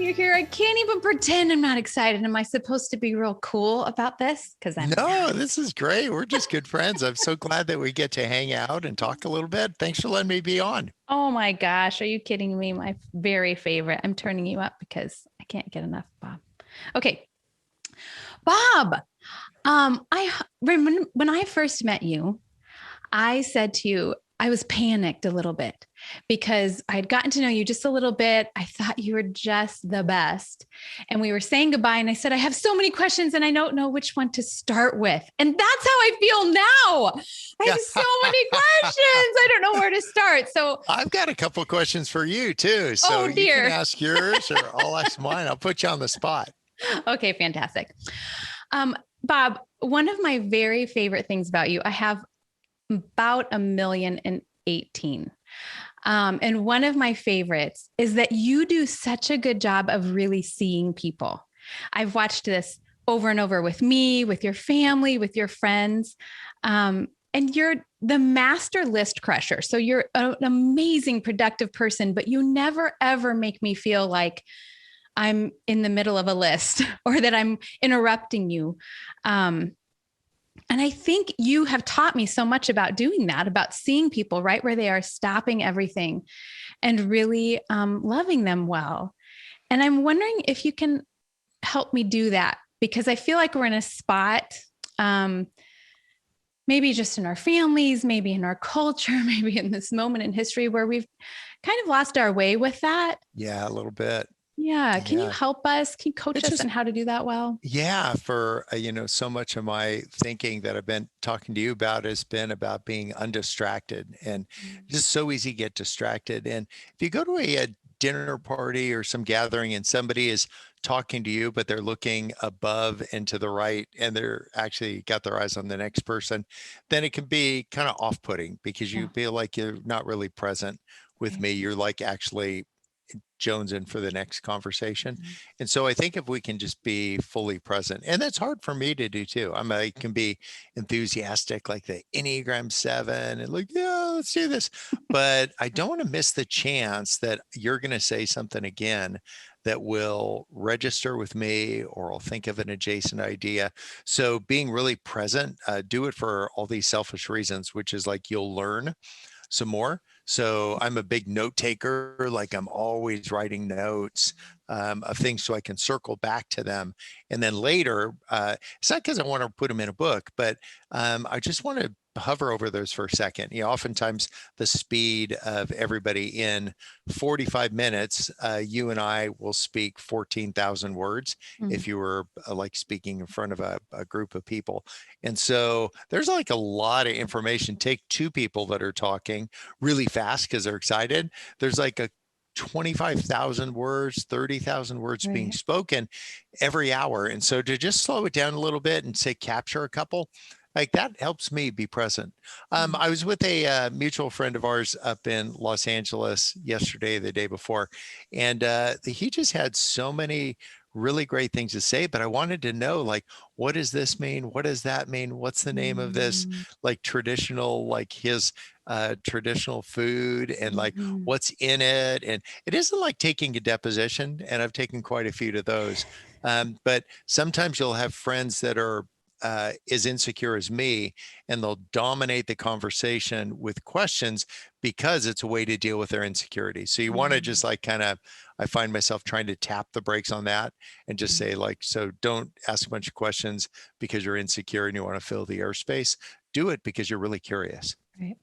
you're here. I can't even pretend I'm not excited. Am I supposed to be real cool about this? Because I'm No, not. this is great. We're just good friends. I'm so glad that we get to hang out and talk a little bit. Thanks for letting me be on. Oh my gosh, are you kidding me? My very favorite. I'm turning you up because I can't get enough, Bob. Okay, Bob. I remember when I first met you, I said to you, I was panicked a little bit because I'd gotten to know you just a little bit. I thought you were just the best. And we were saying goodbye. And I said, I have so many questions and I don't know which one to start with. And that's how I feel now. I have so many questions. I don't know where to start. So I've got a couple of questions for you too. So you can ask yours or I'll ask mine. I'll put you on the spot. Okay, fantastic. Bob, one of my very favorite things about you, I have about 1,018,000. And one of my favorites is that you do such a good job of really seeing people. I've watched this over and over with me, with your family, with your friends. And you're the master list crusher. So you're an amazing, productive person, but you never, ever make me feel like I'm in the middle of a list or that I'm interrupting you. And I think you have taught me so much about doing that, about seeing people right where they are, stopping everything and really loving them well. And I'm wondering if you can help me do that, because I feel like we're in a spot, maybe just in our families, maybe in our culture, maybe in this moment in history where we've kind of lost our way with that. Yeah, a little bit. Yeah. Can you help us? Can you coach us on how to do that well? Yeah. For, so much of my thinking that I've been talking to you about has been about being undistracted, and just so easy to get distracted. And if you go to a dinner party or some gathering and somebody is talking to you, but they're looking above and to the right, and they're actually got their eyes on the next person, then it can be kind of off-putting because you feel like you're not really present with me. You're like actually jonesing for the next conversation. And so I think if we can just be fully present, and that's hard for me to do too. I can be enthusiastic like the Enneagram 7 and like, yeah, let's do this. But I don't want to miss the chance that you're going to say something again that will register with me, or I'll think of an adjacent idea. So being really present, do it for all these selfish reasons, which is like you'll learn some more. So I'm a big note taker. Like I'm always writing notes of things so I can circle back to them. And then later, it's not because I want to put them in a book, but I just want to hover over those for a second. Oftentimes the speed of everybody in 45 minutes, you and I will speak 14,000 words if you were like speaking in front of a group of people. And so there's like a lot of information. Take two people that are talking really fast because they're excited. There's like a 25,000 words, 30,000 words being spoken every hour. And so to just slow it down a little bit and say, capture a couple, like that helps me be present. I was with a mutual friend of ours up in Los Angeles yesterday, the day before, and he just had so many really great things to say, but I wanted to know, like, what does this mean? What does that mean? What's the name of this, like traditional, like his traditional food, and like what's in it? And it isn't like taking a deposition, and I've taken quite a few of those. But sometimes you'll have friends that are as insecure as me, and they'll dominate the conversation with questions because it's a way to deal with their insecurity. So you want to just like kind of, I find myself trying to tap the brakes on that and just say like, so don't ask a bunch of questions because you're insecure and you want to fill the airspace. Do it because you're really curious. Right.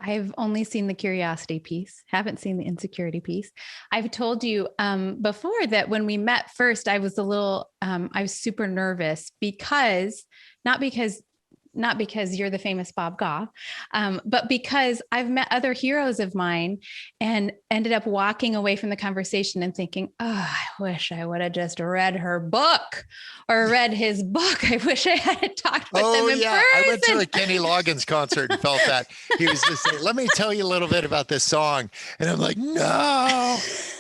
I've only seen the curiosity piece, haven't seen the insecurity piece. I've told you before that when we met first, I was I was super nervous not because you're the famous Bob Goff, but because I've met other heroes of mine and ended up walking away from the conversation and thinking, oh, I wish I would have just read her book or read his book. I wish I had talked with them in person. I went to a Kenny Loggins concert and felt that. He was just saying, let me tell you a little bit about this song. And I'm like, no.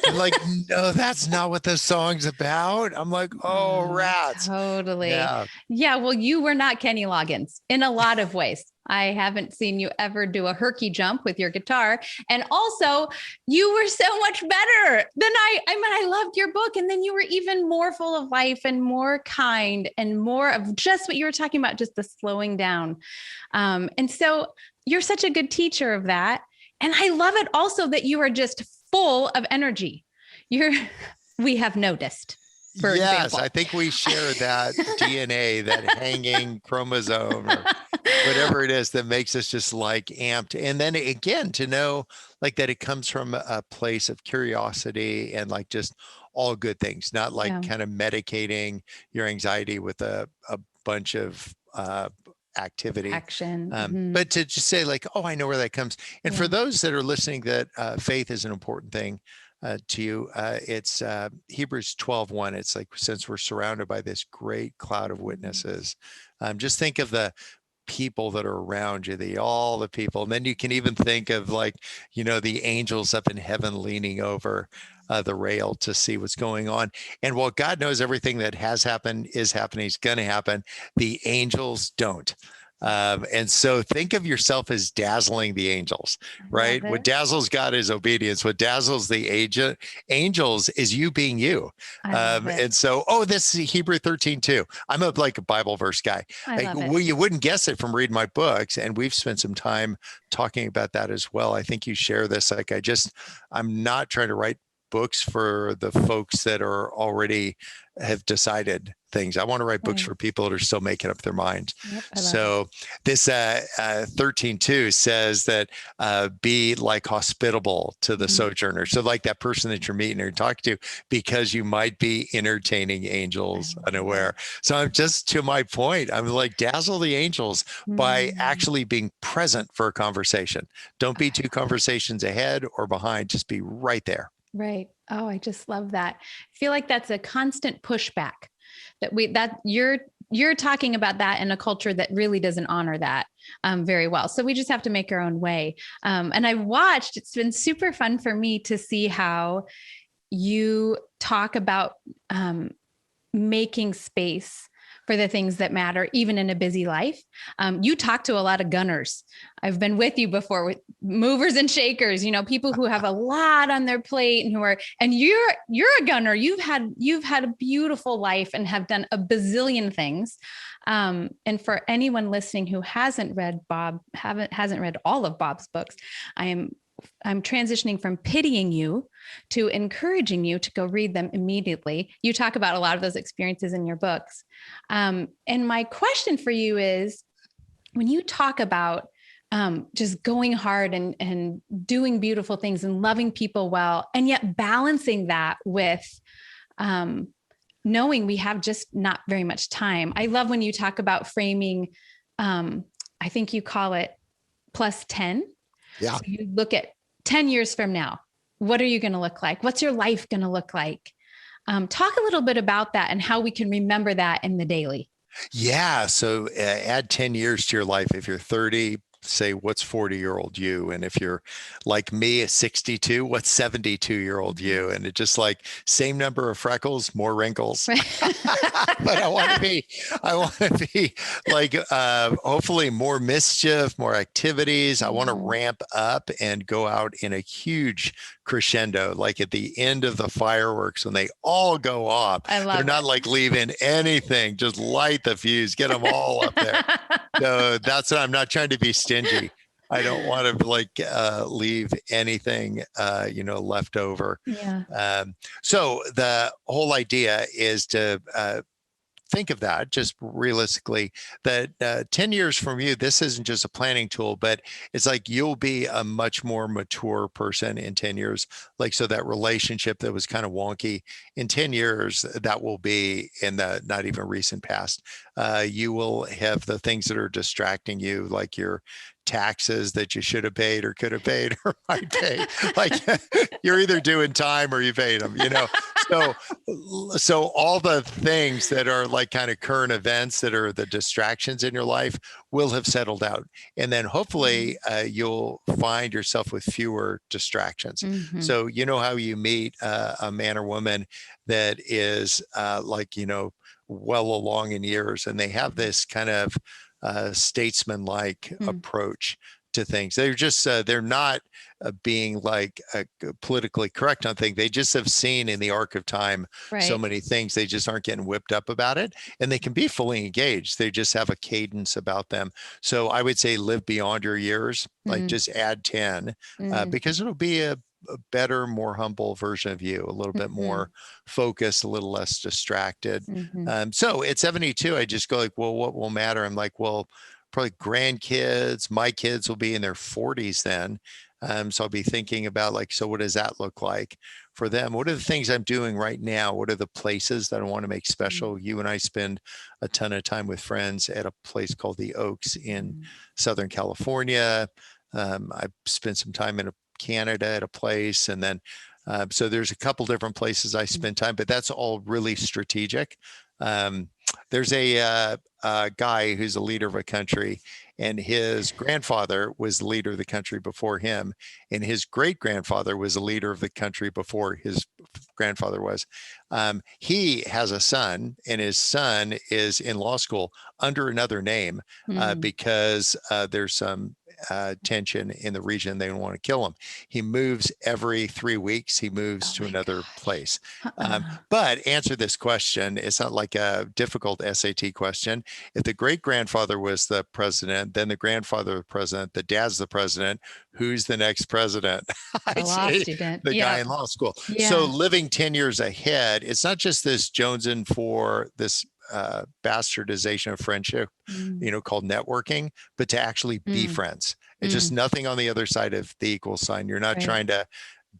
And like, no, that's not what the song's about. I'm like, oh, rats. Totally. Yeah. Yeah. Well, you were not Kenny Loggins in a lot of ways. I haven't seen you ever do a herky jump with your guitar. And also, you were so much better than I mean, I loved your book. And then you were even more full of life and more kind and more of just what you were talking about, just the slowing down. And so you're such a good teacher of that. And I love it also that you are just full of energy. We have noticed. For Yes, example. I think we share that DNA, that hanging chromosome or whatever it is that makes us just like amped. And then again, to know like that it comes from a place of curiosity and like just all good things, not like kind of medicating your anxiety with a bunch of activity. Action. But to just say like, oh, I know where that comes. And for those that are listening, that faith is an important thing to you. It's Hebrews 12:1. It's like, since we're surrounded by this great cloud of witnesses, just think of the people that are around you, all the people. And then you can even think of like, the angels up in heaven leaning over the rail to see what's going on. And while God knows everything that has happened, is happening, is going to happen, the angels don't. And so think of yourself as dazzling the angels, right? What dazzles God is obedience. What dazzles the angels is you being you. And so, this is Hebrew 13:2. I'm a Bible verse guy. Well, you wouldn't guess it from reading my books. And we've spent some time talking about that as well. I think you share this. Like, I'm not trying to write books for the folks that are already have decided things. I want to write books for people that are still making up their minds. So this 13:2 says that be like hospitable to the sojourner. So like that person that you're meeting or talking to, because you might be entertaining angels unaware. So I'm just, to my point, I'm like, dazzle the angels by actually being present for a conversation. Don't be two conversations ahead or behind, just be right there. Right. Oh, I just love that. I feel like that's a constant pushback that you're talking about that in a culture that really doesn't honor that very well. So we just have to make our own way. And I watched, it's been super fun for me to see how you talk about making space for the things that matter, even in a busy life. You talk to a lot of gunners. I've been with you before, with movers and shakers, people who have a lot on their plate and you're a gunner. You've had a beautiful life and have done a bazillion things. And for anyone listening who hasn't read all of Bob's books, I'm transitioning from pitying you to encouraging you to go read them immediately. You talk about a lot of those experiences in your books. And my question for you is, when you talk about just going hard and doing beautiful things and loving people well, and yet balancing that with knowing we have just not very much time. I love when you talk about framing, I think you call it plus 10. Yeah. So you look at 10 years from now, what are you going to look like? What's your life going to look like? Talk a little bit about that and how we can remember that in the daily. Yeah. So add 10 years to your life. If you're 30, say, what's 40-year-old you? And if you're like me, a 62, what's 72-year-old you? And it just like same number of freckles, more wrinkles. But I want to be like, hopefully more mischief, more activities. I want to ramp up and go out in a huge crescendo, like at the end of the fireworks when they all go off. They're not like leaving anything, just light the fuse, get them all up there. So that's what I'm not trying to be stingy. I don't want to leave anything, left over. Yeah. So the whole idea is to think of that just realistically, that 10 years from you, this isn't just a planning tool, but it's like you'll be a much more mature person in 10 years. Like, so that relationship that was kind of wonky in 10 years, that will be in the not even recent past. You will have the things that are distracting you, like your taxes that you should have paid or could have paid or might pay. Like you're either doing time or you paid them, So, so all the things that are like kind of current events that are the distractions in your life will have settled out. And then hopefully you'll find yourself with fewer distractions. So, you know how you meet a man or woman that is well along in years, and they have this kind of statesman-like approach to things. They're just they're not being like politically correct on things. They just have seen in the arc of time so many things. They just aren't getting whipped up about it, and they can be fully engaged. They just have a cadence about them. So I would say live beyond your years. Like just add 10 because it'll be a better, more humble version of you, a little bit more focused, a little less distracted. So at 72, I just go like, well, what will matter? I'm like, well, probably grandkids. My kids will be in their 40s then. So I'll be thinking about like, so what does that look like for them? What are the things I'm doing right now? What are the places that I want to make special? You and I spend a ton of time with friends at a place called the Oaks in Southern California. I've spent some time in Canada at a place. And then, so there's a couple different places I spend time, but that's all really strategic. There's a guy who's a leader of a country, and his grandfather was the leader of the country before him, and his great grandfather was the leader of the country before his grandfather was. He has a son, and his son is in law school under another name because there's some tension in the region. They want to kill him. He moves every 3 weeks. He moves to another place. But answer this question. It's not like a difficult SAT question. If the great grandfather was the president, then the grandfather of the president, the dad's the president, who's the next president? I'd say the guy in law school. So living 10 years ahead, it's not just this jonesing for this bastardization of friendship, called networking, but to actually be friends. It's just nothing on the other side of the equal sign. You're not trying to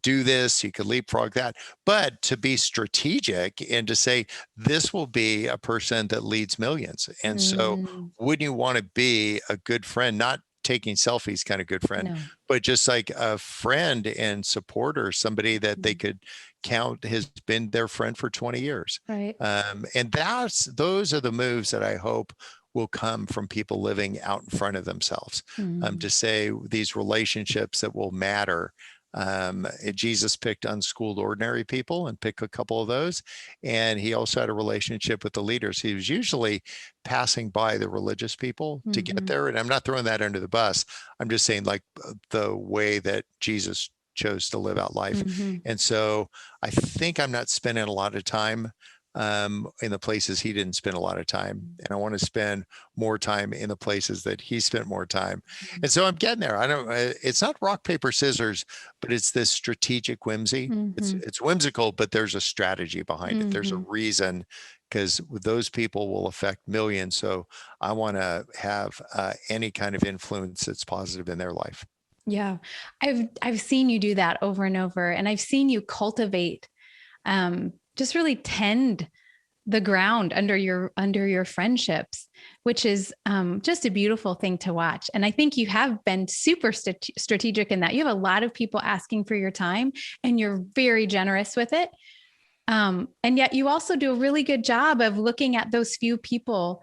do this, you could leapfrog that, but to be strategic and to say, this will be a person that leads millions. And so wouldn't you want to be a good friend, not taking selfies kind of good friend, but just like a friend and supporter, somebody that they could count has been their friend for 20 years. And those are the moves that I hope will come from people living out in front of themselves, to say these relationships that will matter. Jesus picked unschooled, ordinary people and picked a couple of those. And he also had a relationship with the leaders. He was usually passing by the religious people to get there. And I'm not throwing that under the bus. I'm just saying like the way that Jesus chose to live out life. And so I think I'm not spending a lot of time in the places he didn't spend a lot of time. And I want to spend more time in the places that he spent more time. And so I'm getting there. It's not rock, paper, scissors, but it's this strategic whimsy. It's whimsical, but there's a strategy behind it. There's a reason, because those people will affect millions. So I want to have any kind of influence that's positive in their life. Yeah. I've seen you do that over and over, and I've seen you cultivate, just really tend the ground under your friendships, which is just a beautiful thing to watch. And I think you have been super strategic in that. You have a lot of people asking for your time, and you're very generous with it. And yet you also do a really good job of looking at those few people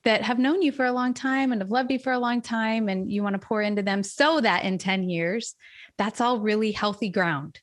that have known you for a long time and have loved you for a long time, and you want to pour into them so that in 10 years, that's all really healthy ground.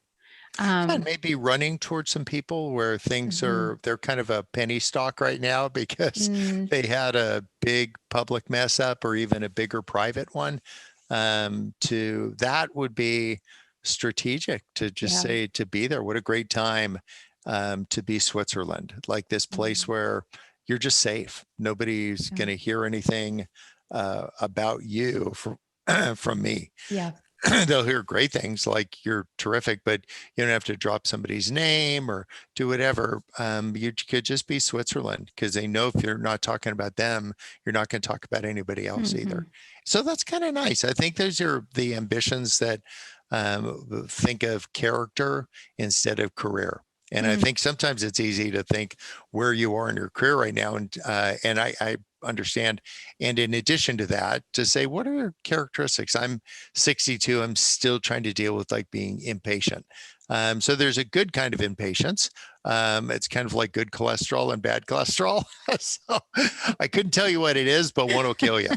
And maybe running towards some people where things they're kind of a penny stock right now because they had a big public mess up or even a bigger private one. That would be strategic to just say, to be there. What a great time to be Switzerland, like this place where you're just safe. Nobody's going to hear anything about you from me. They'll hear great things like you're terrific, but you don't have to drop somebody's name or do whatever. You could just be Switzerland, because they know if you're not talking about them, you're not going to talk about anybody else either. So that's kind of nice. I think those are the ambitions that think of character instead of career. And I think sometimes it's easy to think where you are in your career right now. And I understand. And in addition to that, to say, what are your characteristics? I'm 62. I'm still trying to deal with like being impatient. So there's a good kind of impatience. It's kind of like good cholesterol and bad cholesterol. So I couldn't tell you what it is, but one will kill you.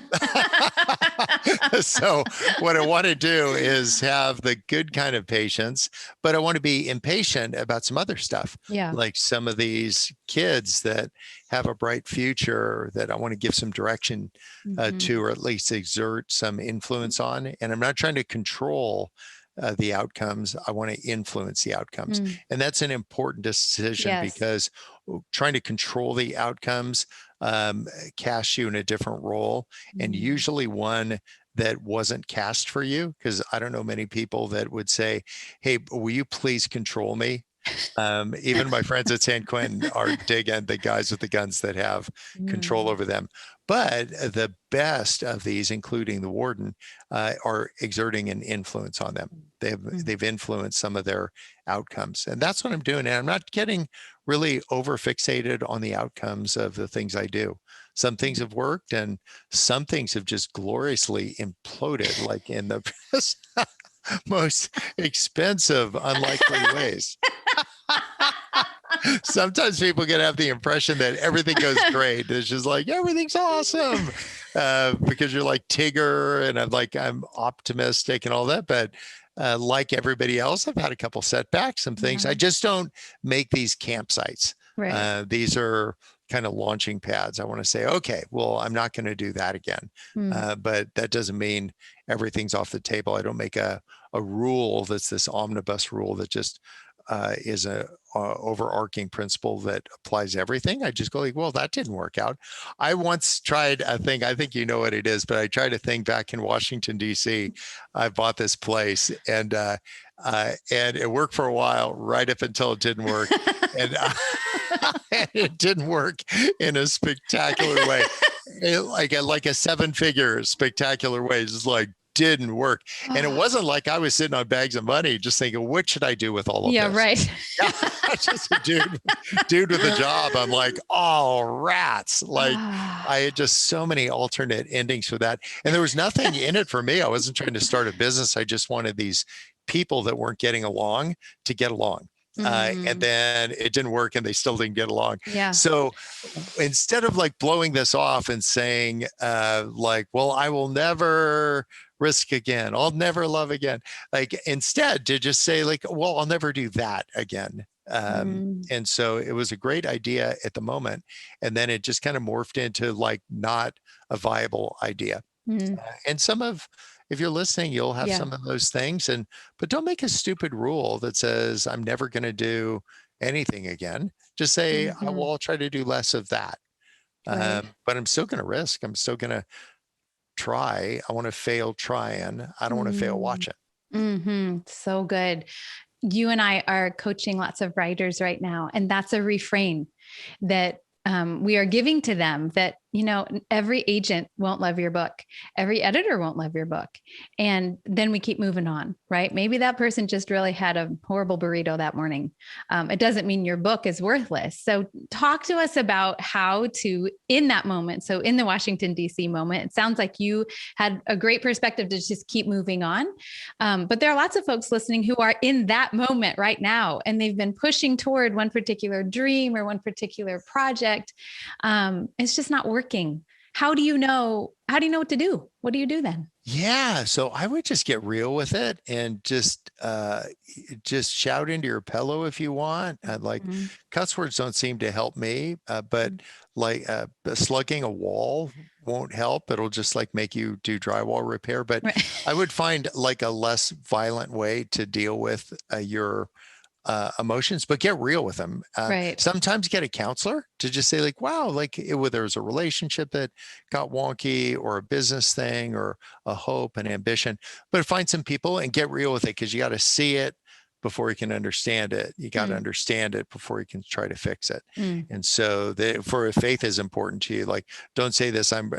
So what I want to do is have the good kind of patience, but I want to be impatient about some other stuff. Yeah. Like some of these kids that have a bright future that I want to give some direction to, or at least exert some influence on. And I'm not trying to control the outcomes. I want to influence the outcomes. And that's an important decision because trying to control the outcomes casts you in a different role, and usually one that wasn't cast for you. Because I don't know many people that would say, hey, will you please control me? Even my friends at San Quentin are digging the guys with the guns that have control over them. But the best of these, including the warden, are exerting an influence on them. They've influenced some of their outcomes. And that's what I'm doing. And I'm not getting really over fixated on the outcomes of the things I do. Some things have worked and some things have just gloriously imploded, like in the most expensive, unlikely ways. Sometimes people can have the impression that everything goes great. It's just like, everything's awesome because you're like Tigger, and I'm optimistic and all that. But like everybody else, I've had a couple setbacks, some things. I just don't make these campsites. Right. These are kind of launching pads. I want to say, okay, well, I'm not going to do that again. But that doesn't mean everything's off the table. I don't make a rule that's this omnibus rule that just is a overarching principle that applies to everything. I just go like, well, that didn't work out. I once tried a thing, I think you know what it is, but I tried a thing back in Washington, D.C. I bought this place and it worked for a while, right up until it didn't work. And it didn't work in a spectacular way. Like a 7-figure spectacular way. It's like, didn't work. And it wasn't like I was sitting on bags of money just thinking, what should I do with all of this? Yeah, right. Just a dude with a job. I'm like, oh, rats. Like I had just so many alternate endings for that. And there was nothing in it for me. I wasn't trying to start a business. I just wanted these people that weren't getting along to get along. And then it didn't work and they still didn't get along. Yeah. So instead of like blowing this off and saying like, well, I will never risk again, I'll never love again. Like instead to just say like, well, I'll never do that again. And so it was a great idea at the moment. And then it just kind of morphed into like not a viable idea. And if you're listening, you'll have some of those things. But don't make a stupid rule that says, I'm never going to do anything again. Just say, well, I'll try to do less of that. But I'm still going to risk. I'm still going to try. I want to fail trying. I don't want to fail watching. So good. You and I are coaching lots of writers right now. And that's a refrain that we are giving to them, that, you know, every agent won't love your book. Every editor won't love your book. And then we keep moving on, right? Maybe that person just really had a horrible burrito that morning. It doesn't mean your book is worthless. So talk to us about how to, in that moment. So in the Washington, D.C. moment, it sounds like you had a great perspective to just keep moving on. But there are lots of folks listening who are in that moment right now, and they've been pushing toward one particular dream or one particular project. It's just not working. How do you know what to do? What do you do then? Yeah. So I would just get real with it and just shout into your pillow if you want. Like cuss words don't seem to help me, but like slugging a wall won't help. It'll just like make you do drywall repair. But I would find like a less violent way to deal with your emotions, but get real with them. Sometimes get a counselor to just say like, wow, like whether there's a relationship that got wonky or a business thing or a hope and ambition, but find some people and get real with it, because you got to see it, before you can understand it. You got to understand it before you can try to fix it. And so for faith is important to you. Like, don't say this, I'm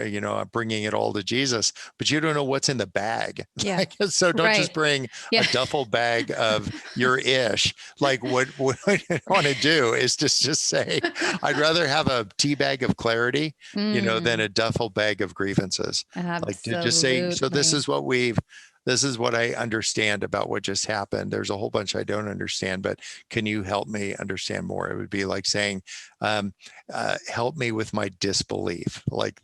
bringing it all to Jesus, but you don't know what's in the bag. Yeah. Like, so don't just bring Yeah. a duffel bag of your ish. Like what I want to do is just say, I'd rather have a tea bag of clarity, than a duffel bag of grievances. Absolutely. Like to just say, so this is what I understand about what just happened. There's a whole bunch I don't understand, but can you help me understand more? It would be like saying, help me with my disbelief, like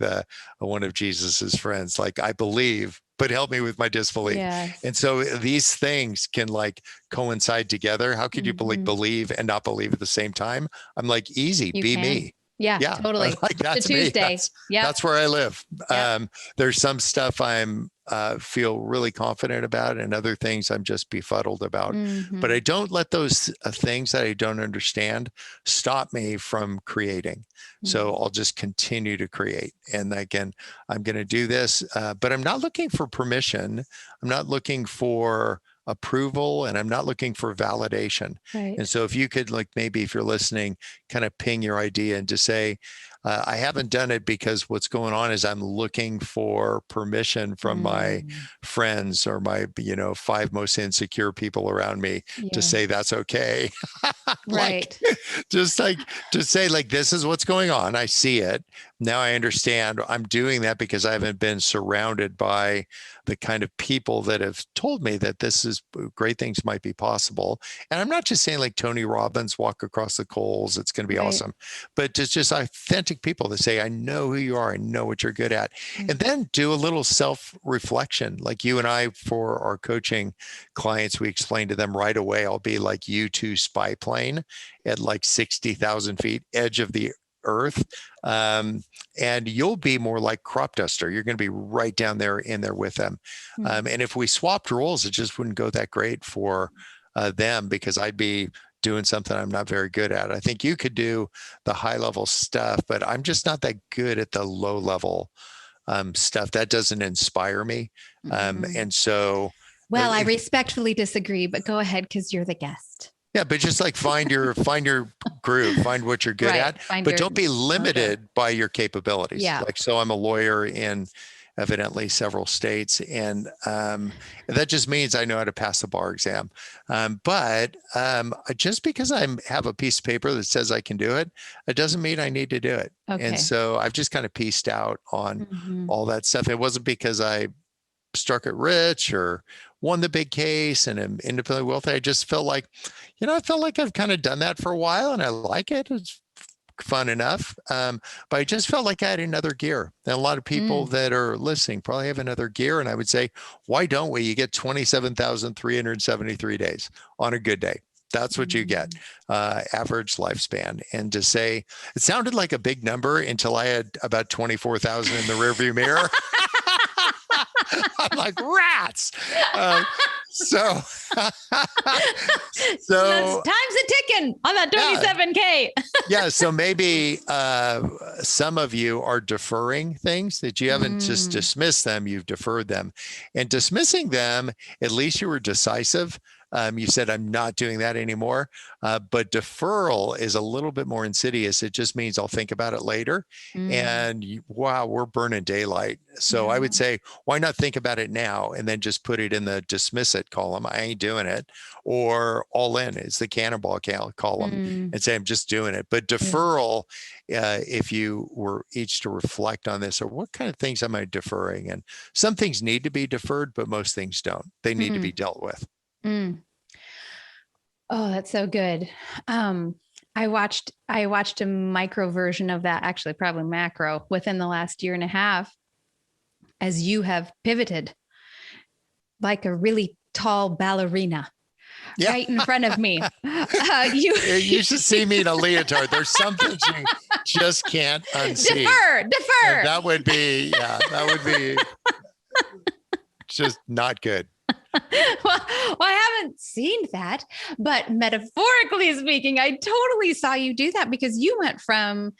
one of Jesus's friends, like, I believe, but help me with my disbelief. Yes. And so these things can like coincide together. How could you believe and not believe at the same time? I'm like, easy, be me. Yeah, totally. Like, that's me. Tuesday. That's where I live. Yep. There's some stuff I'm feel really confident about, and other things I'm just befuddled about. But I don't let those things that I don't understand stop me from creating. So I'll just continue to create. And again, I'm going to do this, but I'm not looking for permission. I'm not looking for approval, and I'm not looking for validation. Right. And so if you could, like, maybe if you're listening, kind of ping your idea and just say, I haven't done it because what's going on is I'm looking for permission from my friends or my, 5 most insecure people around me to say that's okay. Right. Just like to say, like, this is what's going on. I see it. Now I understand. I'm doing that because I haven't been surrounded by the kind of people that have told me that this is great, things might be possible. And I'm not just saying like Tony Robbins, walk across the coals, it's going to be awesome, but just authentic people that say, I know who you are, I know what you're good at. And then do a little self-reflection. Like you and I, for our coaching clients, we explain to them right away, I'll be like U-2 spy plane at like 60,000 feet, edge of the earth. And you'll be more like crop duster. You're going to be right down there in there with them. And if we swapped roles, it just wouldn't go that great for them, because I'd be doing something I'm not very good at. I think you could do the high level stuff, but I'm just not that good at the low level stuff. That doesn't inspire me. And so, well, I respectfully disagree, but go ahead, because you're the guest. Yeah, but just like find your groove, find what you're good at, but don't be limited by your capabilities. Yeah. Like, so I'm a lawyer in evidently several states, and that just means I know how to pass the bar exam. But just because I have a piece of paper that says I can do it, it doesn't mean I need to do it. Okay. And so I've just kind of pieced out on all that stuff. It wasn't because I struck it rich or won the big case and am independently wealthy. I just felt like, I felt like I've kind of done that for a while and I like it. It's fun enough. But I just felt like I had another gear. And a lot of people that are listening probably have another gear. And I would say, why don't we? You get 27,373 days on a good day. That's what you get, average lifespan. And to say, it sounded like a big number until I had about 24,000 in the rearview mirror. I'm like, rats. So time's a ticking on that 27K. Yeah. So maybe some of you are deferring things that you haven't just dismissed them, you've deferred them. And dismissing them, at least you were decisive. You said, I'm not doing that anymore. But deferral is a little bit more insidious. It just means I'll think about it later. And wow, we're burning daylight. So I would say, why not think about it now and then just put it in the dismiss it column? I ain't doing it. Or all in is the cannonball column and say, I'm just doing it. But deferral, if you were each to reflect on this, or what kind of things am I deferring? And some things need to be deferred, but most things don't. They need to be dealt with. Oh, that's so good. I watched a micro version of that, actually probably macro, within the last year and a half, as you have pivoted like a really tall ballerina right in front of me. You should see me in a leotard. There's some things you just can't unsee. Defer. And that would be just not good. Well, I haven't seen that, but metaphorically speaking, I totally saw you do that, because you went from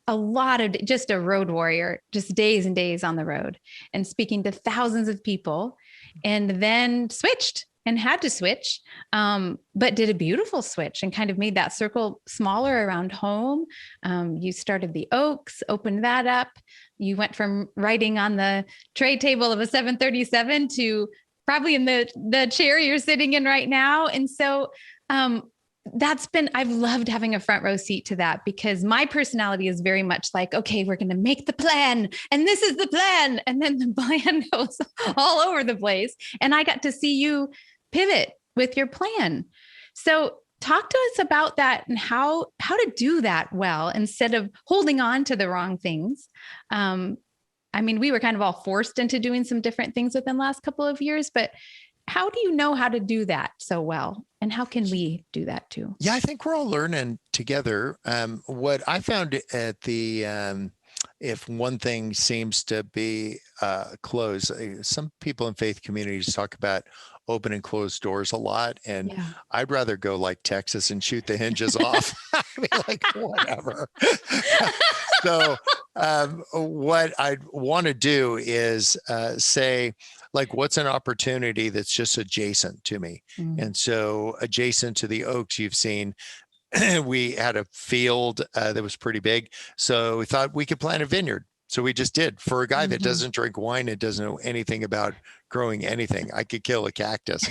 a lot of just a road warrior, just days and days on the road and speaking to thousands of people, and then switched and had to switch, but did a beautiful switch and kind of made that circle smaller around home. You started the Oaks, opened that up. You went from writing on the tray table of a 737 to probably in the chair you're sitting in right now. And so I've loved having a front row seat to that, because my personality is very much like, okay, we're going to make the plan and this is the plan. And then the plan goes all over the place. And I got to see you pivot with your plan. So talk to us about that and how to do that well, instead of holding on to the wrong things. I mean, we were kind of all forced into doing some different things within the last couple of years, but how do you know how to do that so well? And how can we do that too? Yeah, I think we're all learning together. What I found at the, if one thing seems to be closed, some people in faith communities talk about open and closed doors a lot. And I'd rather go like Texas and shoot the hinges off. I mean, like, whatever. So what I want to do is say, like, what's an opportunity that's just adjacent to me? And so adjacent to the Oaks, you've seen, we had a field that was pretty big. So we thought we could plant a vineyard. So we just did. For a guy that doesn't drink wine and doesn't know anything about growing anything, I could kill a cactus.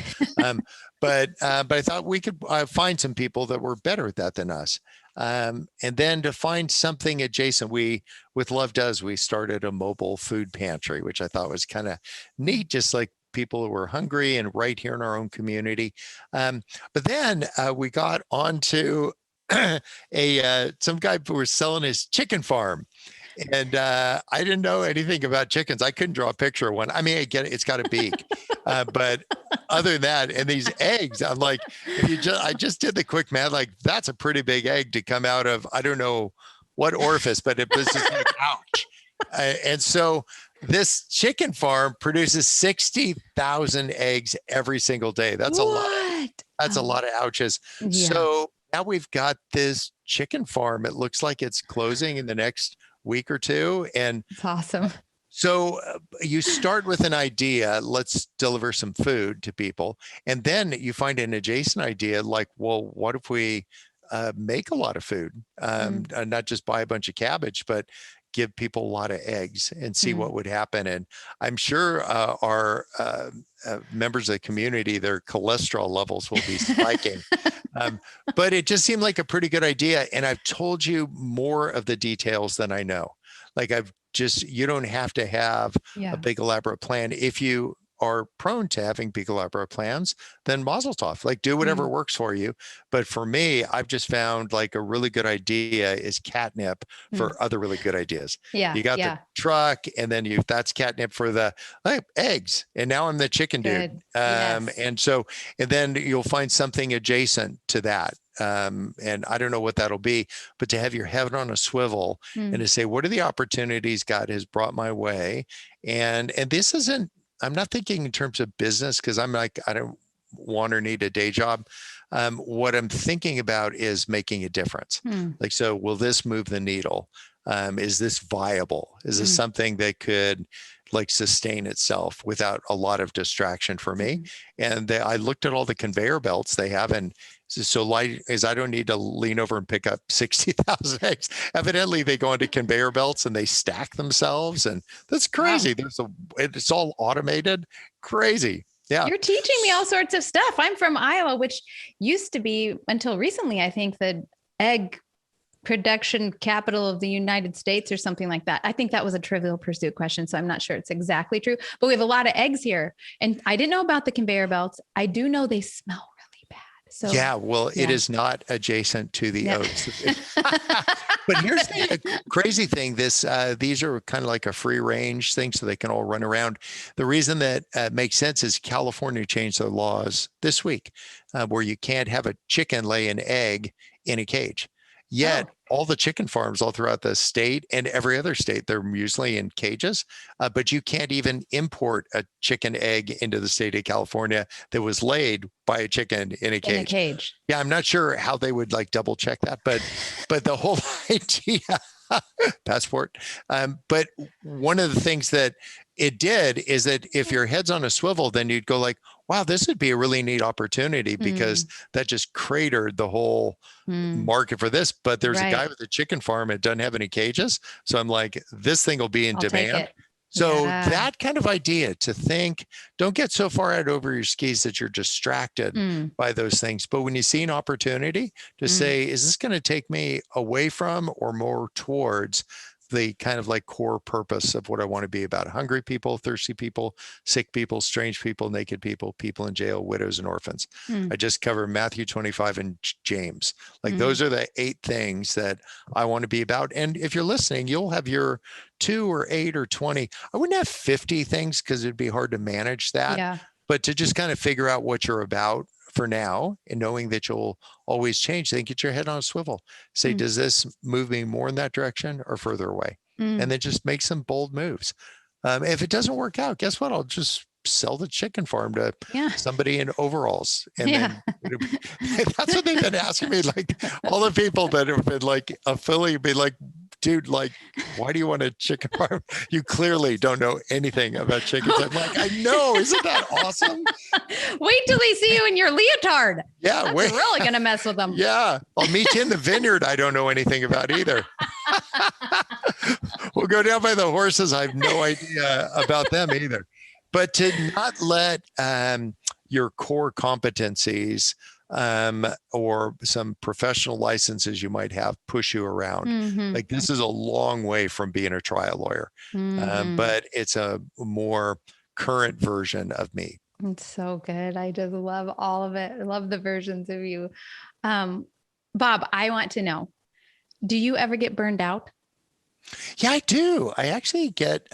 But I thought we could find some people that were better at that than us. And then to find something adjacent, with Love Does, we started a mobile food pantry, which I thought was kind of neat, just like people who were hungry and right here in our own community. But then we got onto some guy who was selling his chicken farm. And I didn't know anything about chickens. I couldn't draw a picture of one. I mean, I get it, it's got a beak. But other than that, and these eggs, I'm like, I just did the quick math, like, that's a pretty big egg to come out of, I don't know what orifice, but it was just like, ouch. And so this chicken farm produces 60,000 eggs every single day. That's a lot. That's a lot of ouches. Yeah. So now we've got this chicken farm. It looks like it's closing in the next week or two. And it's awesome. So you start with an idea, let's deliver some food to people. And then you find an adjacent idea like, well, what if we make a lot of food, not just buy a bunch of cabbage, but give people a lot of eggs and see what would happen. And I'm sure our members of the community, their cholesterol levels will be spiking. But it just seemed like a pretty good idea. And I've told you more of the details than I know. Like, you don't have to have a big elaborate plan. If you are prone to having big elaborate plans, then mazel tov, like, do whatever works for you. But for me, I've just found like a really good idea is catnip for other really good ideas. Yeah. You got the truck, and then that's catnip for the eggs. And now I'm the chicken dude. And then you'll find something adjacent to that. And I don't know what that'll be, but to have your head on a swivel and to say, what are the opportunities God has brought my way? And this isn't, I'm not thinking in terms of business, because I'm like, I don't want or need a day job. What I'm thinking about is making a difference. Like, so will this move the needle? Is this viable? Is this something that could like sustain itself without a lot of distraction for me? And I looked at all the conveyor belts they have, and so light is, I don't need to lean over and pick up 60,000 eggs. Evidently, they go into conveyor belts and they stack themselves, and that's crazy. Wow. It's all automated. Crazy. Yeah. You're teaching me all sorts of stuff. I'm from Iowa, which used to be, until recently, I think, the egg production capital of the United States or something like that. I think that was a Trivial Pursuit question, so I'm not sure it's exactly true, but we have a lot of eggs here. And I didn't know about the conveyor belts. I do know they smell really bad. So it is not adjacent to the Oaks. But here's the crazy thing. These are kind of like a free range thing, so they can all run around. The reason that makes sense is California changed their laws this week, where you can't have a chicken lay an egg in a cage. Yet all the chicken farms all throughout the state and every other state, they're usually in cages, but you can't even import a chicken egg into the state of California that was laid by a chicken in a cage. Yeah, I'm not sure how they would like double check that, but the whole idea, passport. But one of the things that it did is that if your head's on a swivel, then you'd go like, wow, this would be a really neat opportunity because that just cratered the whole market for this. But there's a Right. guy with a chicken farm. It doesn't have any cages. So I'm like, this thing will be in I'll take demand. it. So Yeah. that kind of idea to think, don't get so far out over your skis that you're distracted by those things. But when you see an opportunity to say, is this going to take me away from or more towards the kind of like core purpose of what I want to be about? Hungry people, thirsty people, sick people, strange people, naked people, people in jail, widows and orphans. I just covered Matthew 25 and James. Like those are the 8 things that I want to be about. And if you're listening, you'll have your 2 or 8 or 20. I wouldn't have 50 things because it'd be hard to manage that. Yeah. But to just kind of figure out what you're about for now and knowing that you'll always change, then get your head on a swivel. Say, does this move me more in that direction or further away? And then just make some bold moves. If it doesn't work out, guess what? I'll just sell the chicken farm to somebody in overalls. And then that's what they've been asking me. Like all the people that have been like affiliate be like, dude, like, why do you want a chicken farm? You clearly don't know anything about chickens. I'm like, I know. Isn't that awesome? Wait till they see you in your leotard. Yeah. That's really going to mess with them. Yeah. I'll meet you in the vineyard. I don't know anything about either. We'll go down by the horses. I have no idea about them either. But to not let your core competencies or some professional licenses you might have push you around. Like this is a long way from being a trial lawyer, but it's a more current version of me. It's so good. I just love all of it. I love the versions of you. Bob, I want to know, do you ever get burned out? Yeah, I do. I actually get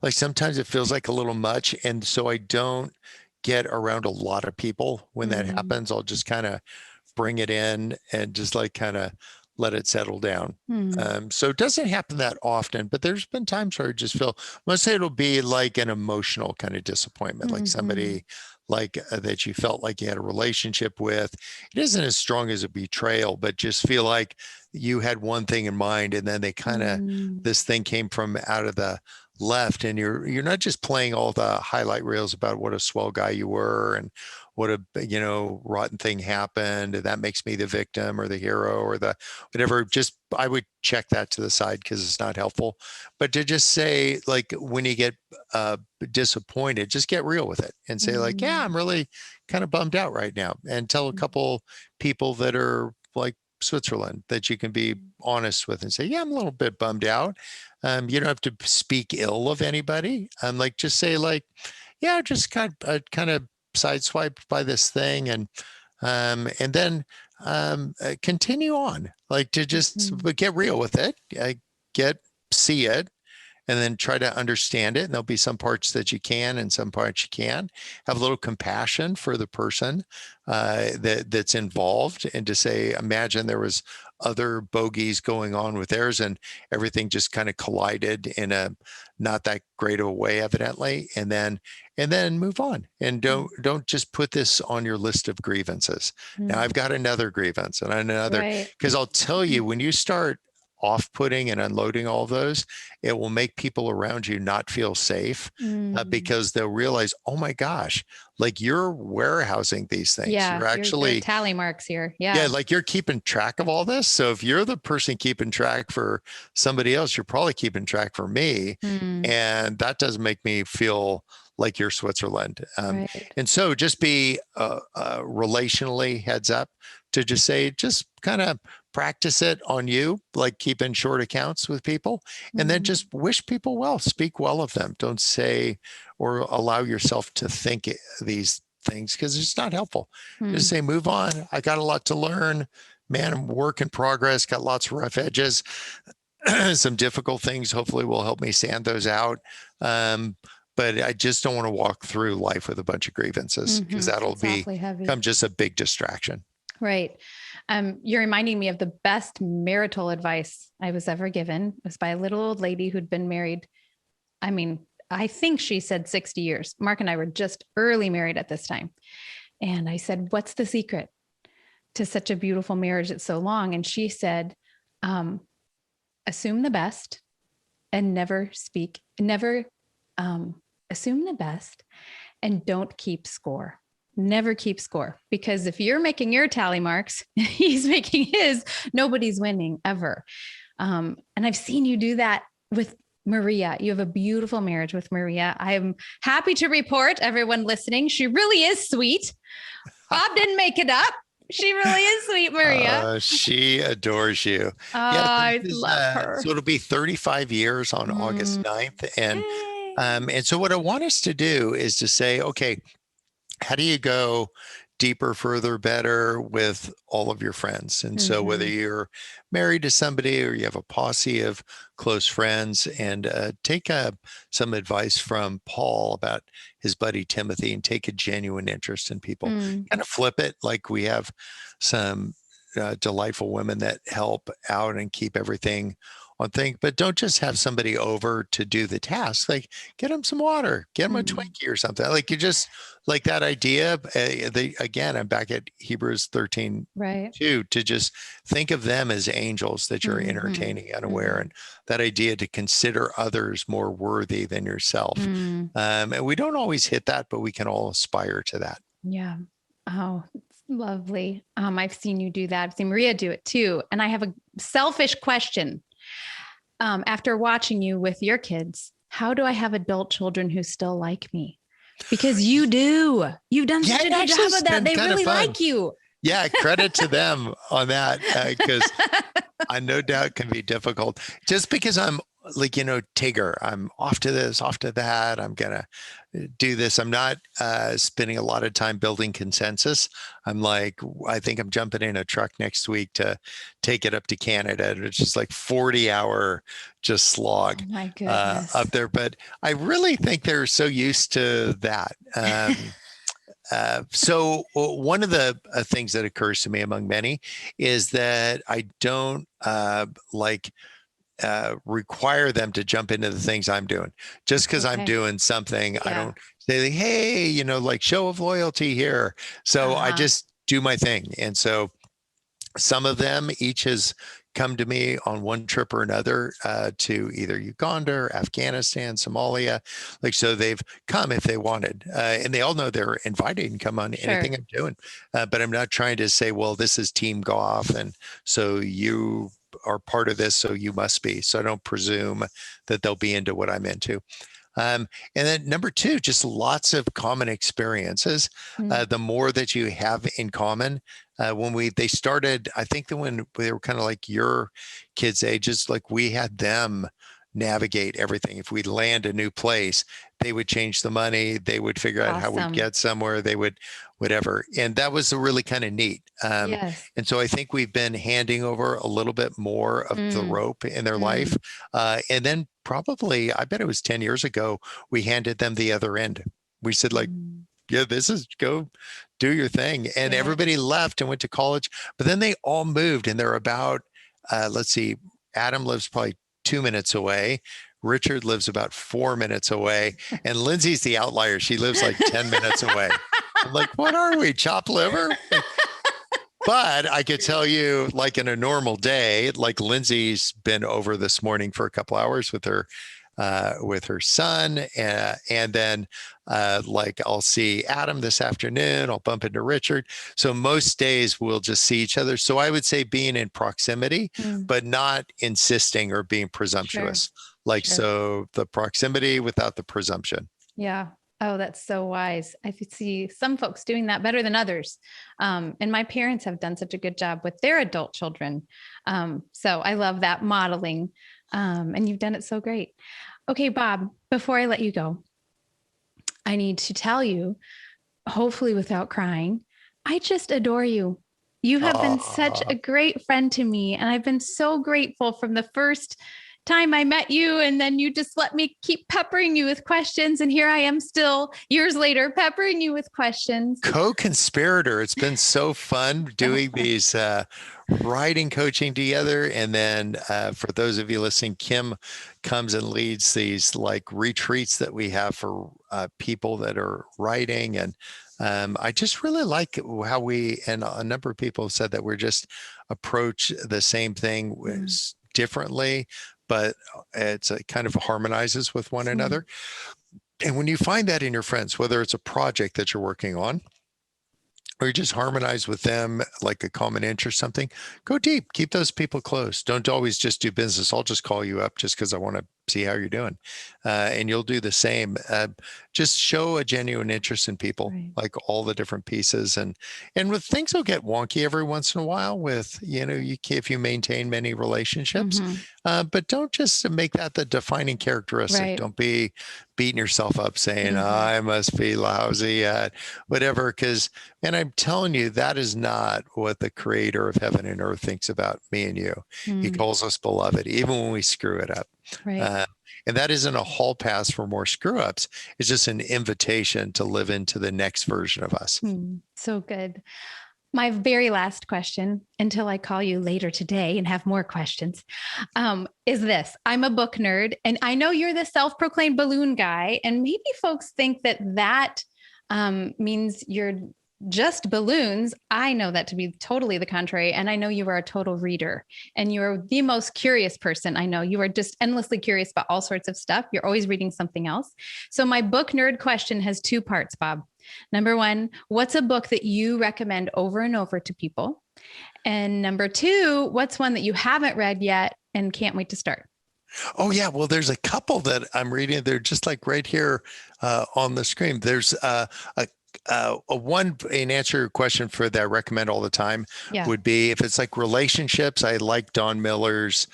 like sometimes it feels like a little much. And so I don't get around a lot of people when that happens. I'll just kind of bring it in and just like kind of let it settle down. So it doesn't happen that often, but there's been times where I just feel, mostly it'll be like an emotional kind of disappointment, like somebody like that you felt like you had a relationship with. It isn't as strong as a betrayal, but just feel like you had one thing in mind and then they kind of, this thing came from out of the left and you're not just playing all the highlight reels about what a swell guy you were and what a rotten thing happened and that makes me the victim or the hero or the whatever. Just I would check that to the side because it's not helpful. But to just say, like, when you get disappointed, just get real with it and say like, yeah, I'm really kind of bummed out right now, and tell a couple people that are like Switzerland that you can be honest with and say, yeah, I'm a little bit bummed out. You don't have to speak ill of anybody. Like just say like, yeah, just kind of sideswiped by this thing, and then continue on. Like to just get real with it, see it, and then try to understand it. And there'll be some parts that you can and some parts you can't. Have a little compassion for the person that's involved, and to say, imagine there was other bogeys going on with theirs and everything just kind of collided in a not that great of a way, evidently. And then move on, and don't just put this on your list of grievances. Now I've got another grievance and another, because I'll tell you, when you start off-putting and unloading all those, it will make people around you not feel safe because they'll realize, oh my gosh, like you're warehousing these things. Yeah, you're actually your tally marks here. Yeah, like you're keeping track of all this. So if you're the person keeping track for somebody else, you're probably keeping track for me, and that doesn't make me feel like you're Switzerland. And so just be relationally heads up to just say, just kind of practice it on you, like keeping short accounts with people, and then just wish people well, speak well of them. Don't say or allow yourself to think these things because it's not helpful. Just say, move on. I got a lot to learn, man. I'm work in progress, got lots of rough edges, some difficult things. Hopefully will help me sand those out. But I just don't want to walk through life with a bunch of grievances because that'll become just a big distraction. Right. You're reminding me of the best marital advice I was ever given. It was by a little old lady who'd been married. I mean, I think she said 60 years. Mark and I were just early married at this time. And I said, what's the secret to such a beautiful marriage that's so long? And she said, assume the best and never assume the best and don't keep score. Never keep score, because if you're making your tally marks, he's making his, nobody's winning ever. And I've seen you do that with Maria. You have a beautiful marriage with Maria. I'm happy to report, everyone listening, she really is sweet. Bob didn't make it up. She really is sweet, Maria. She adores you. Oh, Yeah, I love her. so it'll be 35 years on August 9th. Yay. And so what I want us to do is to say, okay, how do you go deeper, further, better with all of your friends? And so whether you're married to somebody or you have a posse of close friends, and take some advice from Paul about his buddy Timothy, and take a genuine interest in people. Kind of flip it, like we have some delightful women that help out and keep everything on thing, but don't just have somebody over to do the task. Like, get them some water, get them a Twinkie or something. Like, you just like that idea. Again, I'm back at Hebrews 13, right, to just think of them as angels that you're entertaining unaware, and that idea to consider others more worthy than yourself. And we don't always hit that, but we can all aspire to that. Yeah. Oh, it's lovely. I've seen you do that. I've seen Maria do it too. And I have a selfish question. After watching you with your kids, how do I have adult children who still like me? Because you do. You've done such a good job of that. They really like you. Yeah, credit to them on that, because I no doubt can be difficult. Just because I'm like, Tigger, I'm off to this, off to that. I'm going to do this. I'm not spending a lot of time building consensus. I'm like, I think I'm jumping in a truck next week to take it up to Canada. And it's just like 40-hour just slog up there. But I really think they're so used to that. So one of the things that occurs to me among many is that I don't require them to jump into the things I'm doing. Just because I'm doing something, I don't say, hey, like show of loyalty here. So I just do my thing. And so some of them each has come to me on one trip or another to either Uganda or Afghanistan, Somalia. Like, so they've come if they wanted, and they all know they're invited and come on anything I'm doing. But I'm not trying to say, well, this is Team Goff, and so you are part of this, so you must be. So I don't presume that they'll be into what I'm into. And then number two, just lots of common experiences. The more that you have in common, when they started, I think that when they were kind of like your kids' ages, like we had them navigate everything. If we land a new place, they would change the money. They would figure out how we get somewhere. They would whatever. And that was really kind of neat. And so I think we've been handing over a little bit more of the rope in their life. And then probably, I bet it was 10 years ago, we handed them the other end. We said like, yeah, this is go do your thing. And everybody left and went to college, but then they all moved, and they're about, let's see, Adam lives probably 2 minutes away. Richard lives about 4 minutes away, and Lindsay's the outlier. She lives like 10 minutes away. I'm like, what are we, chopped liver? But I could tell you, like in a normal day, like Lindsay's been over this morning for a couple hours with her son, and then like I'll see Adam this afternoon. I'll bump into Richard. So most days we'll just see each other. So I would say being in proximity, but not insisting or being presumptuous. So the proximity without the presumption. Yeah. Oh, that's so wise. I could see some folks doing that better than others. And my parents have done such a good job with their adult children. So I love that modeling. And you've done it so great. Okay, Bob, before I let you go, I need to tell you, hopefully without crying, I just adore you. You have been such a great friend to me. And I've been so grateful from the first time I met you, and then you just let me keep peppering you with questions. And here I am still years later, peppering you with questions. Co-conspirator. It's been so fun doing these writing coaching together. And then for those of you listening, Kim comes and leads these like retreats that we have for people that are writing. And I just really like how we, and a number of people have said that we're just approach the same thing differently, but it's kind of harmonizes with one another. And when you find that in your friends, whether it's a project that you're working on, or you just harmonize with them like a common interest, something, go deep, keep those people close. Don't always just do business. I'll just call you up just because I want to see how you're doing. And you'll do the same. Just show a genuine interest in people, Right. like all the different pieces. And with things will get wonky every once in a while with, if you maintain many relationships, Mm-hmm. but don't just make that the defining characteristic. Right. Don't be beating yourself up saying, Mm-hmm. I must be lousy at whatever, because and I'm telling you, that is not what the creator of heaven and earth thinks about me and you. He calls us beloved, even when we screw it up. Right. And that isn't a hall pass for more screw ups. It's just an invitation to live into the next version of us. So good. My very last question, until I call you later today and have more questions, is this. I'm a book nerd, and I know you're the self-proclaimed balloon guy, and maybe folks think that means you're just balloons. I know that to be totally the contrary, and I know you are a total reader, and you're the most curious person I know. You are just endlessly curious about all sorts of stuff. You're always reading something else. So my book nerd question has two parts, Bob. Number one, what's a book that you recommend over and over to people? And number two, what's one that you haven't read yet and can't wait to start? Oh, yeah. Well, there's a couple that I'm reading. They're just like right here on the screen. There's in answer to your question for that I recommend all the time would be if it's like relationships. I like Don Miller's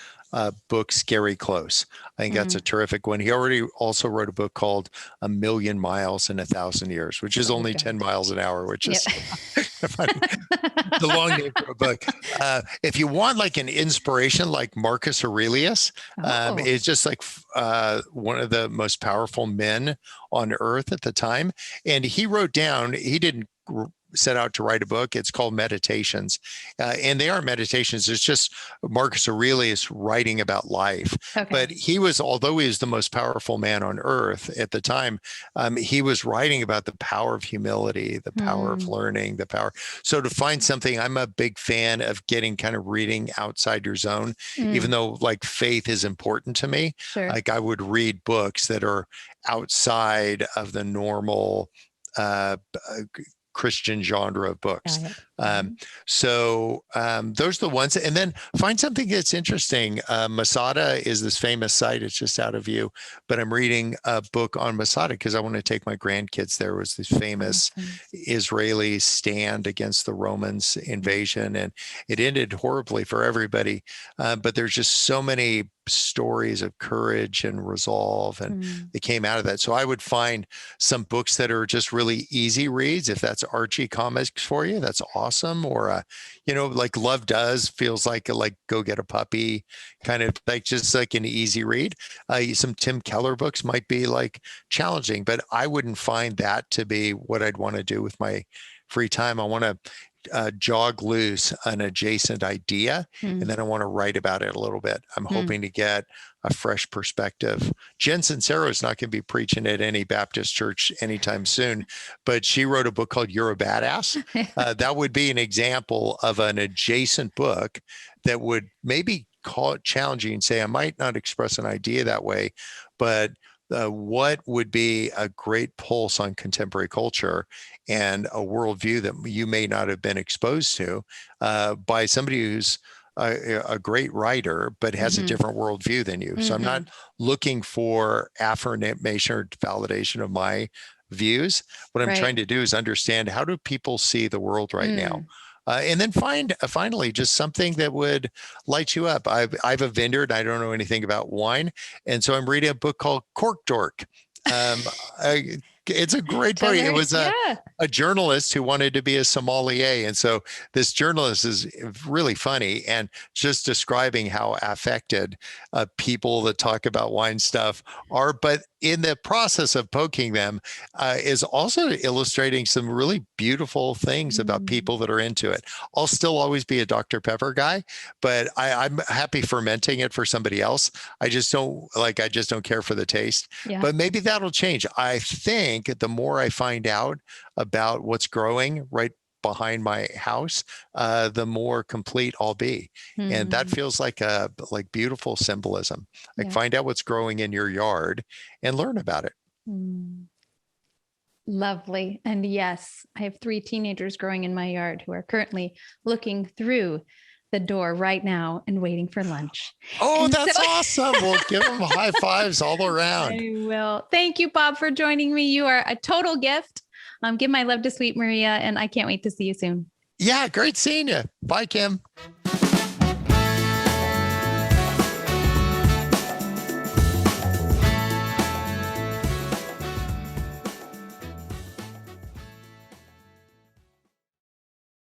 book, Scary Close. I think that's a terrific one. He already also wrote a book called A Million Miles in 1,000 Years, which is only 10 miles an hour, which is funny. It's a long name for a book. If you want like an inspiration, like Marcus Aurelius, is just like one of the most powerful men on earth at the time. And he wrote down, he didn't set out to write a book. It's called Meditations. And they are meditations. It's just Marcus Aurelius writing about life. Okay. But he was, although he was the most powerful man on earth at the time, he was writing about the power of humility, the power of learning, the power. So to find something, I'm a big fan of getting kind of reading outside your zone, even though like faith is important to me. Sure. Like I would read books that are outside of the normal Christian genre of books. So those are the ones. And then find something that's interesting. Masada is this famous site. It's just out of view, but I'm reading a book on Masada because I want to take my grandkids there. It was this famous Israeli stand against the Romans invasion, and it ended horribly for everybody. But there's just so many stories of courage and resolve, and they came out of that. So I would find some books that are just really easy reads. If that's Archie comics for you, that's awesome. Or like Love Does feels like Go Get a Puppy, kind of like just like an easy read. Some Tim Keller books might be like challenging, but I wouldn't find that to be what I'd want to do with my free time. I want to jog loose an adjacent idea, and then I want to write about it a little bit. I'm hoping to get a fresh perspective. Jen Sincero is not going to be preaching at any Baptist church anytime soon, but she wrote a book called You're a Badass. That would be an example of an adjacent book that would maybe call it challenging and say, I might not express an idea that way, but what would be a great pulse on contemporary culture and a worldview that you may not have been exposed to by somebody who's a great writer, but has a different worldview than you. So I'm not looking for affirmation or validation of my views. What I'm trying to do is understand, how do people see the world right now? And then find finally just something that would light you up. I've a vineyard. I don't know anything about wine, and so I'm reading a book called Cork Dork. It's a great book. It was a journalist who wanted to be a sommelier, and so this journalist is really funny and just describing how affected people that talk about wine stuff are. But in the process of poking them, is also illustrating some really beautiful things about people that are into it. I'll still always be a Dr. Pepper guy, but I'm happy fermenting it for somebody else. I just don't care for the taste. But maybe that'll change. I think the more I find out about what's growing right behind my house, the more complete I'll be. And that feels like beautiful symbolism. Like find out what's growing in your yard and learn about it. Lovely. And yes, I have 3 teenagers growing in my yard who are currently looking through the door right now and waiting for lunch. Oh, And that's so awesome. We'll give them high fives all around. I will. Thank you, Bob, for joining me. You are a total gift. Give my love to sweet Maria, and I can't wait to see you soon. Yeah, great seeing you. Bye, Kim.